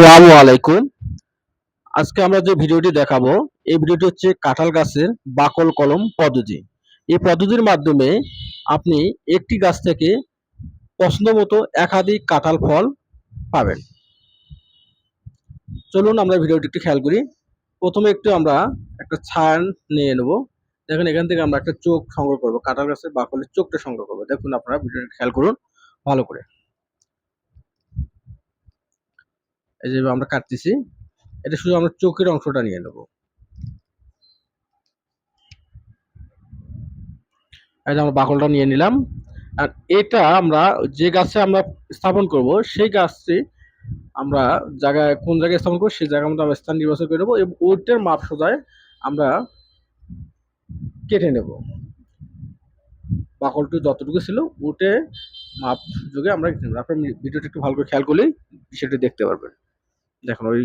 আসসালামু আলাইকুম। আজকে আমরা যে ভিডিওটি দেখাবো, এই ভিডিওটি হচ্ছে কাঁঠাল গাছের বাকল কলম পদ্ধতি। এই পদ্ধতির মাধ্যমে আপনি একটি গাছ থেকে পছন্দ মতো একাধিক কাঁঠাল ফল পাবেন। চলুন আমরা ভিডিওটি একটু খেয়াল করি। প্রথমে একটু আমরা একটা ছায়ান নিয়ে নেব। দেখুন এখান থেকে আমরা একটা চোখ সংগ্রহ করব। কাঁঠাল গাছের বাকলের চোখটা সংগ্রহ করব। দেখুন আপনারা ভিডিওটি খেয়াল করুন ভালো করে। এই যে আমরা কাটতেছি। এটা শুধু আমরা চোখের অংশটা নিয়ে নেব। এই যে আমরা বাকলটা নিয়ে নিলাম। আর এটা আমরা যে গাছে আমরা স্থাপন করব সেই গাছটি আমরা কোন জায়গায় স্থাপন করবো সেই জায়গার মধ্যে আমরা স্থান নির্বাচন করে নেবো এবং ওইটার মাপ সোজায় আমরা কেটে নেব। বাকলটি যতটুকু ছিল ওটে মাপ যোগে আমরা কেটে নেব। আপনার ভিডিওটা একটু ভালো করে খেয়াল করলেই বিষয়টি দেখতে পারবেন। দেখুন ওই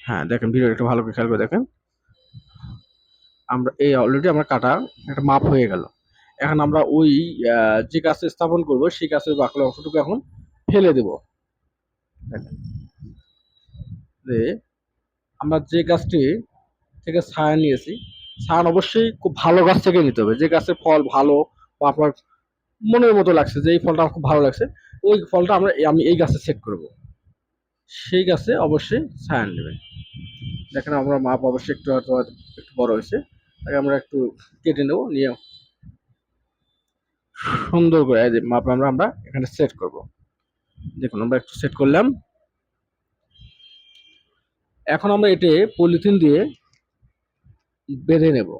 হ্যাঁ দেখেন ভিডিওটা একটু ভালো করে খেয়াল করে দেখেন। আমরা এই অলরেডি আমার কাটা একটা মাপ হয়ে গেল। এখন আমরা ওই যে গাছে স্থাপন করব সেই গাছের বাকলের অংশটুকু এখন ফেলে দেব। দেখেন যে আমরা যে গাছটি থেকে ছায়া নিয়েছি, ছায়া অবশ্যই খুব ভালো গাছ থেকে নিতে হবে। যে গাছের ফল ভালো বা আপনার মনের মতো লাগছে যে এই ফলটা আমার খুব ভালো লাগছে, ওই ফলটা আমি এই গাছে সেট করব। সেই গাছে অবশ্যই ছায়া নেবেন। দেখেন আমরা মাপ অবশ্যই একটু বড় হয়েছে, তাকে আমরা একটু কেটে নেব, নিয়ে সুন্দর করে এই যে মাপ আমরা এখানে সেট করব। দেখুন আমরা একটু সেট করলাম। এখন আমরা এতে পলিথিন দিয়ে বেঁধে নেব,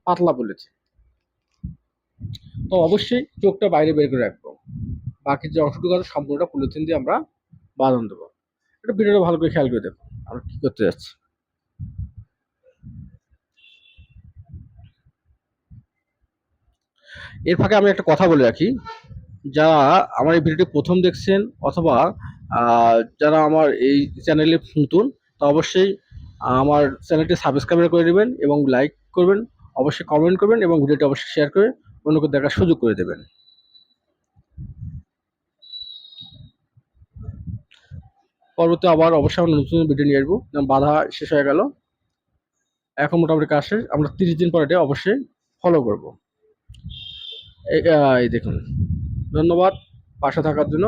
পাতলা পলিথিন। তো অবশ্যই চোখটা বাইরে বের করে রাখবো। বাকি যে অংশটুকু আছে সম্পূর্ণটা পলিথিন দিয়ে আমরা বাঁধন দেবো। এটা ভিডিওটা ভালো করে খেয়াল করে দেখো আমরা কি করতে যাচ্ছি। এর ফাঁকে আমি একটা কথা বলে রাখি, যারা আমার এই ভিডিওটি প্রথম দেখছেন অথবা যারা আমার এই চ্যানেলে নতুন, তা অবশ্যই আমার চ্যানেলটি সাবস্ক্রাইব করে দেবেন এবং লাইক করবেন, অবশ্যই কমেন্ট করবেন এবং ভিডিওটি অবশ্যই শেয়ার করে অন্যকে দেখার সুযোগ করে দেবেন। পরবর্তী আবার অবশ্যই আমরা নতুন ভিডিও নিয়ে আসবো। বাধা শেষ হয়ে গেল, এখন মোটামুটি কাজ শেষ। আমরা 30 দিন পরে এটা অবশ্যই ফলো করব। এই দেখুন, ধন্যবাদ পাশে থাকার জন্য।